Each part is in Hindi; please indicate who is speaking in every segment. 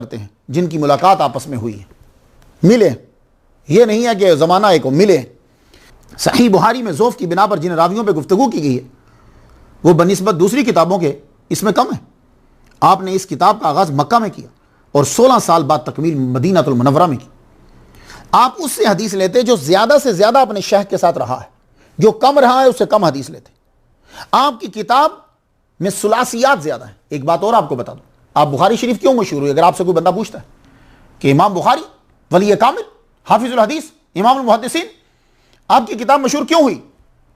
Speaker 1: करते हैं जिनकी मुलाकात आपस में हुई है, मिले। ये नहीं है कि ज़माना एक मिले। सही बुखारी में ज़ौफ़ की बिना पर जिन रावियों पे गुफ्तगू की गई है वो बनिस्बत दूसरी किताबों के इसमें कम है। आपने इस किताब का आगाज़ मक्का में किया और 16 साल बाद तकमील मदीनातुल मुनव्वरा में की। आप उससे हदीस लेते जो ज़्यादा से ज़्यादा अपने शेख के साथ रहा है, जो कम रहा है उससे कम हदीस लेते। आपकी किताब में सुलासियात ज़्यादा है। एक बात और आपको बता दूँ, आप बुखारी शरीफ क्यों मशहूर हुई? अगर आपसे कोई बंदा पूछता है कि इमाम बुखारी वली कामिल हाफिजुल हदीस इमामुल मुहद्दिसीन आपकी किताब मशहूर क्यों हुई,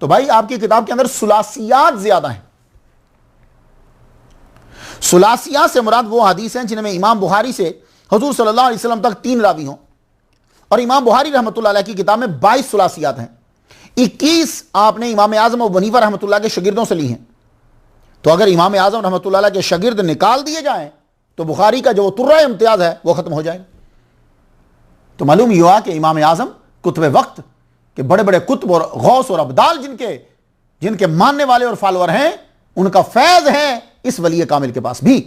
Speaker 1: तो भाई आपकी किताब के अंदर सुलासियात ज्यादा हैं। सुलासियात से मुराद वो हदीस हैं जिनमें इमाम बुखारी से हुजूर सल्लल्लाहु अलैहि वसल्लम तक 3 रावी हों, और इमाम बुखारी रहमतुल्लाह अलैह की किताब में 22 सुलासियात हैं। 21 आपने इमाम आजम अबू हनीफा रहमतुल्लाह के शागिर्दों से ली हैं। तो अगर इमाम आजम रहमतुल्लाह अलैह के शागिर्द निकाल दिए जाएं तो बुखारी का जो तुर्रा इम्तियाज है वो खत्म हो जाएगा। तो मालूम ये हुआ कि इमाम आजम कुतुब वक्त के बड़े बड़े कुतुब और गौस और अब्दाल जिनके मानने वाले और फॉलोअर हैं, उनका फैज है इस वली कामिल के पास भी।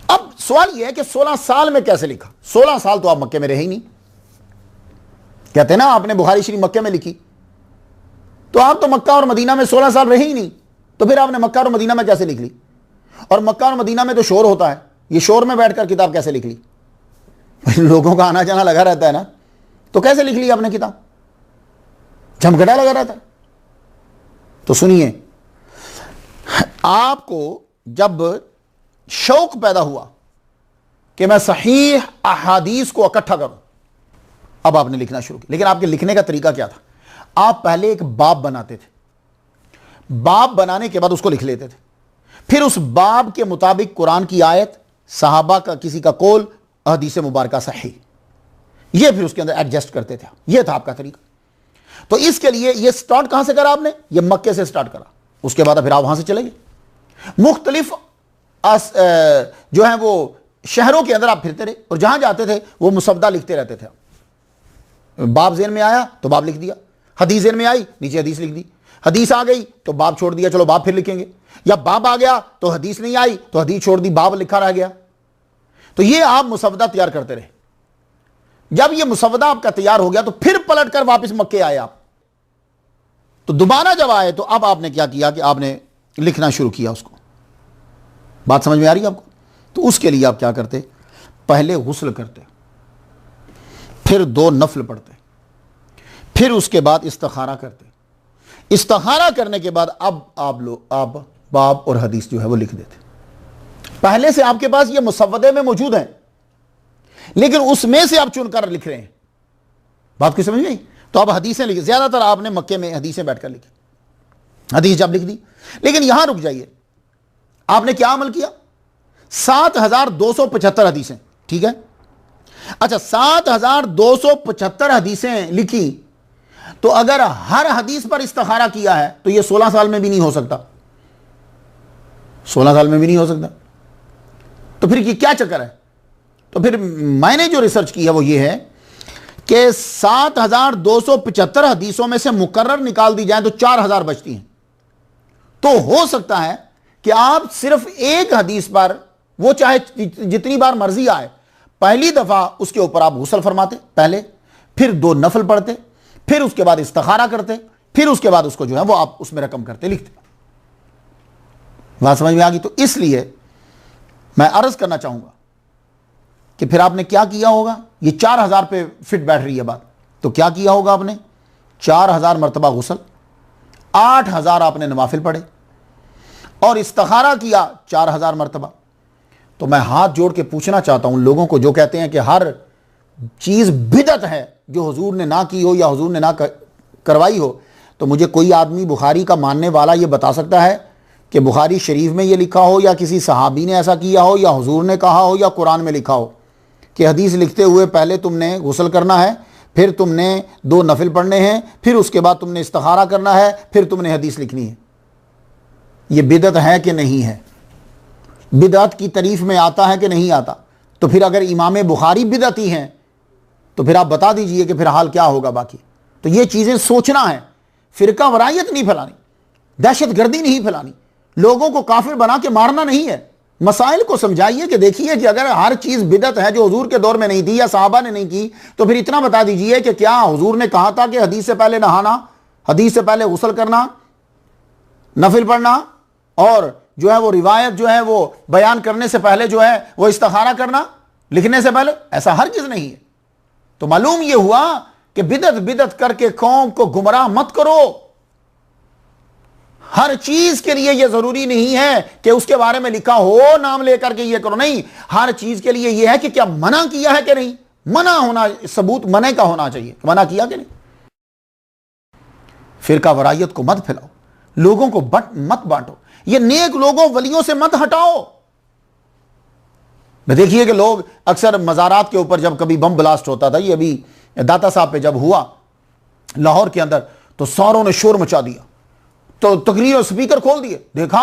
Speaker 1: अब सवाल यह है कि 16 साल में कैसे लिखा? 16 साल तो आप मक्के में रहे ही नहीं। कहते ना आपने बुखारी शरीफ मक्के में लिखी, तो आप तो मक्का और मदीना में 16 साल रहे ही नहीं, तो फिर आपने मक्का और मदीना में कैसे लिख ली? और मक्का और मदीना में तो शोर होता है, ये शोर में बैठकर किताब कैसे लिख ली? लोगों का आना जाना लगा रहता है ना, तो कैसे लिख ली आपने किताब? झमघटा लगा रहता है। तो सुनिए, आपको जब शौक पैदा हुआ कि मैं सहीह अहादीस को इकट्ठा करूं, अब आपने लिखना शुरू किया। लेकिन आपके लिखने का तरीका क्या था? आप पहले एक बाब बनाते थे, बाब बनाने के बाद उसको लिख लेते थे, फिर उस बाब के मुताबिक कुरान की आयत, सहाबा का किसी का कौल, हदीस मुबारका सही, ये फिर उसके अंदर एडजस्ट करते थे। ये था आपका तरीका। तो इसके लिए ये स्टार्ट कहां से करा आपने? ये मक्के से स्टार्ट करा। उसके बाद फिर आप वहां से चले गए, मुख्तलिफ जो है वो शहरों के अंदर आप फिरते रहे, और जहां जाते थे वो मुसवदा लिखते रहते थे। बाब ज़ेन में आया तो बाब लिख दिया, हदीस ज़ेन में आई नीचे हदीस लिख दी, हदीस आ गई तो बाब छोड़ दिया, चलो बाब फिर लिखेंगे, या बाब आ गया तो हदीस नहीं आई तो हदीस छोड़ दी, बाब लिखा रह गया। तो ये आप मुसवदा तैयार करते रहे। जब ये मुसवदा आपका तैयार हो गया तो फिर पलट कर वापस मक्के आए आप। तो दोबारा जब आए तो अब आपने क्या किया कि आपने लिखना शुरू किया उसको। बात समझ में आ रही है आपको? तो उसके लिए आप क्या करते? पहले गुस्ल करते, फिर 2 नफल पढ़ते, फिर उसके बाद इस्तिखारा करते। इस्तिखारा करने के बाद अब आप बाब और हदीस जो है वो लिख देते। पहले से आपके पास ये मुसव्वदे में मौजूद है, लेकिन उसमें से आप चुनकर लिख रहे हैं। बात की समझ गई? तो अब हदीसें लिखी, ज्यादातर आपने मक्के में हदीसें बैठकर लिखी, हदीस जब लिख दी। लेकिन यहां रुक जाइए, आपने क्या अमल किया? 7275 हदीसें, ठीक है? अच्छा, 7275 हदीसें लिखी, तो अगर हर हदीस पर इस्तिखारा किया है तो यह 16 साल में भी नहीं हो सकता। 16 साल में भी नहीं हो सकता। तो फिर ये क्या चक्कर है? तो फिर मैंने जो रिसर्च की है वो ये है कि 7275 हदीसों में से मुकर्रर निकाल दी जाए तो 4000 बचती हैं। तो हो सकता है कि आप सिर्फ एक हदीस पर, वो चाहे जितनी बार मर्जी आए, पहली दफा उसके ऊपर आप गुस्ल फरमाते पहले, फिर 2 नफल पढ़ते, फिर उसके बाद इस्तिखारा करते, फिर उसके बाद उसको जो है वो आप उसमें रकम करते, लिखते। बात समझ में आ गई? तो इसलिए मैं अर्ज करना चाहूंगा कि फिर आपने क्या किया होगा? ये 4000 पे फिट बैठ रही है बात। तो क्या किया होगा आपने? 4000 मरतबा गुस्ल, 8000 आपने नवाफिल पढ़े, और इस्तिखारा किया 4000 मरतबा। तो मैं हाथ जोड़ के पूछना चाहता हूं लोगों को जो कहते हैं कि हर चीज बिदअत है जो हुजूर ने ना की हो या हुजूर ने ना करवाई हो, तो मुझे कोई आदमी बुखारी का मानने वाला ये बता सकता है कि बुखारी शरीफ में ये लिखा हो, या किसी सहाबी ने ऐसा किया हो, या हुजूर ने कहा हो, या कुरान में लिखा हो कि हदीस लिखते हुए पहले तुमने गुस्ल करना है, फिर तुमने 2 नफिल पढ़ने हैं, फिर उसके बाद तुमने इस्तिखारा करना है, फिर तुमने हदीस लिखनी है? ये बिदअत है कि नहीं है? बिदअत की तारीफ में आता है कि नहीं आता? तो फिर अगर इमाम बुखारी बिदअती हैं तो फिर आप बता दीजिए कि फिर हाल क्या होगा बाकी। तो ये चीज़ें सोचना है, फिरका वरायत नहीं फैलानी, दहशत गर्दी नहीं फैलानी, लोगों को काफिर बना के मारना नहीं है। मसाइल को समझाइए कि देखिए कि अगर हर चीज बिदत है जो हुजूर के दौर में नहीं थी या साहबा ने नहीं की, तो फिर इतना बता दीजिए कि क्या हुजूर ने कहा था कि हदीस से पहले नहाना, हदीस से पहले गुस्ल करना, नफिल पढ़ना, और जो है वो रिवायत जो है वो बयान करने से पहले जो है वो इस्तिखारा करना लिखने से पहले, ऐसा हर चीज नहीं है। तो मालूम यह हुआ कि बिदत बिदत करके कौम को गुमराह मत करो। हर चीज के लिए यह जरूरी नहीं है कि उसके बारे में लिखा हो नाम लेकर के यह करो, नहीं, हर चीज के लिए यह है कि क्या मना किया है कि नहीं, मना होना, सबूत मने का होना चाहिए, मना किया कि नहीं। फिरका वरायत को मत फैलाओ, लोगों को मत बांटो, ये नेक लोगों वलियों से मत हटाओ। देखिए कि लोग अक्सर मज़ारात के ऊपर जब कभी बम ब्लास्ट होता था, ये अभी दाता साहब पे जब हुआ लाहौर के अंदर, तो सारों ने शोर मचा दिया, तो तकरीर और स्पीकर खोल दिए। देखा,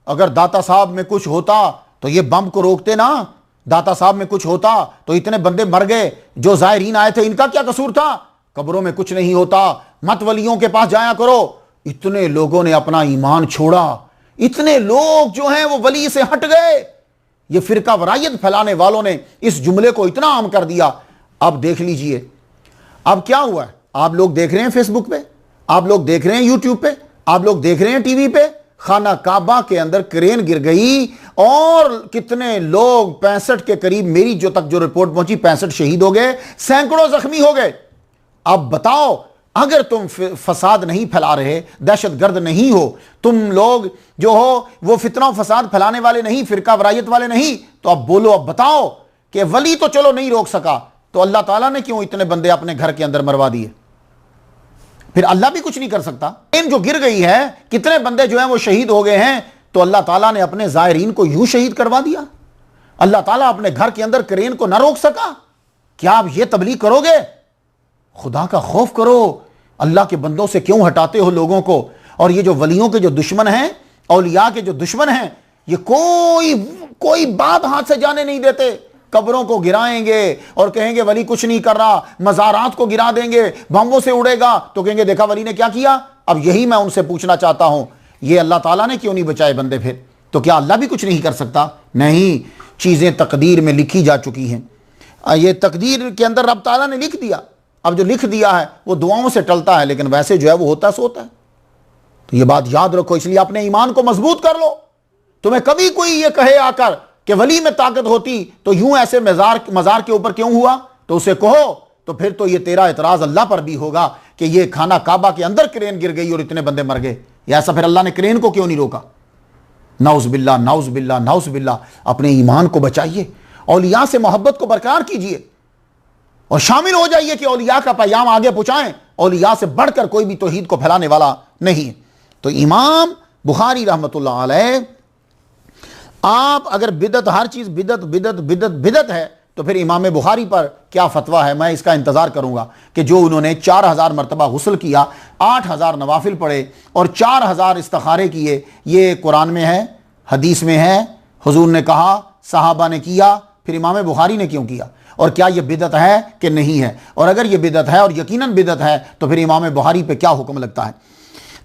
Speaker 1: अगर दाता साहब में कुछ होता तो ये बम को रोकते ना, दाता साहब में कुछ होता तो इतने बंदे मर गए, जो जायरीन आए थे इनका क्या कसूर था, कब्रों में कुछ नहीं होता, मत वलियों के पास जाया करो। इतने लोगों ने अपना ईमान छोड़ा, इतने लोग जो हैं वो वली से हट गए। ये फिरका वरायत फैलाने वालों ने इस जुमले को इतना आम कर दिया। अब देख लीजिए अब क्या हुआ है, आप लोग देख रहे हैं फेसबुक पे, आप लोग देख रहे हैं यूट्यूब पे, आप लोग देख रहे हैं टीवी पे, खाना काबा के अंदर क्रेन गिर गई और कितने लोग 65 के करीब, मेरी जो तक जो रिपोर्ट पहुंची 65 शहीद हो गए, सैकड़ों जख्मी हो गए। अब बताओ, अगर तुम फसाद नहीं फैला रहे, दहशतगर्द नहीं हो, तुम लोग जो हो वो फितना फसाद फैलाने वाले नहीं, फिरका वरायत वाले नहीं, तो अब बोलो, अब बताओ कि वली तो चलो नहीं रोक सका, तो अल्लाह ताला ने क्यों इतने बंदे अपने घर के अंदर मरवा दिए? फिर अल्लाह भी कुछ नहीं कर सकता। इन जो गिर गई है, कितने बंदे जो हैं वो शहीद हो गए हैं, तो अल्लाह ताला ने अपने जायरीन को यूं शहीद करवा दिया। अल्लाह ताला अपने घर के अंदर क्रेन को ना रोक सका। क्या आप ये तबलीग करोगे? खुदा का खौफ करो, अल्लाह के बंदों से क्यों हटाते हो लोगों को? और ये जो वलियों के जो दुश्मन हैं, औलिया के जो दुश्मन हैं, ये कोई बात हाथ से जाने नहीं देते। कब्रों को गिराएंगे और कहेंगे वली कुछ नहीं कर रहा, मज़ारात को गिरा देंगे, बम्बों से उड़ेगा तो कहेंगे देखा वली ने क्या किया। अब यही मैं उनसे पूछना चाहता हूं, ये अल्लाह ताला ने क्यों नहीं बचाए बंदे? फिर तो क्या अल्लाह भी कुछ नहीं कर सकता? नहीं, चीज़ें तकदीर में लिखी जा चुकी हैं। ये तकदीर के अंदर रब ताला ने लिख दिया। अब जो लिख दिया है वो दुआओं से टलता है, लेकिन वैसे जो है वो होता सोता है। तो ये बात याद रखो, इसलिए अपने ईमान को मजबूत कर लो। तुम्हें कभी कोई ये कहे आकर कि वली में ताकत होती तो यूं ऐसे मजार के ऊपर क्यों हुआ, तो उसे कहो, तो फिर तो ये तेरा एतराज अल्लाह पर भी होगा कि ये खाना काबा के अंदर क्रेन गिर गई और इतने बंदे मर गए, या ऐसा फिर अल्लाह ने क्रेन को क्यों नहीं रोका? नाउज़ बिल्लाह, नाउज़ बिल्लाह, नाउज़ बिल्लाह। अपने ईमान को बचाइए, औलिया से मोहब्बत को बरकरार कीजिए और शामिल हो जाइए कि औलिया का पैगाम आगे पहुंचाएं। औलिया से बढ़कर कोई भी तौहीद को फैलाने वाला नहीं। तो इमाम बुखारी रहमतुल्लाह अलैह, आप अगर बिदत, हर चीज बिदत बिदत बिदत बिदत है, तो फिर इमाम बुखारी पर क्या फतवा है? मैं इसका इंतजार करूंगा कि जो उन्होंने 4000 मरतबा गुस्ल किया, 8000 नवाफिल पढ़े और 4000 इस्तिखारे किए, ये कुरान में है, हदीस में है, हुजूर ने कहा, सहाबा ने किया, फिर इमाम बुखारी ने क्यों किया? और क्या यह बिदत है कि नहीं है? और अगर यह बिदत है और यकीनन बिदत है, तो फिर इमाम बुखारी पे क्या हुक्म लगता है?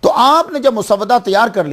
Speaker 1: तो आपने जब मुसवदा तैयार कर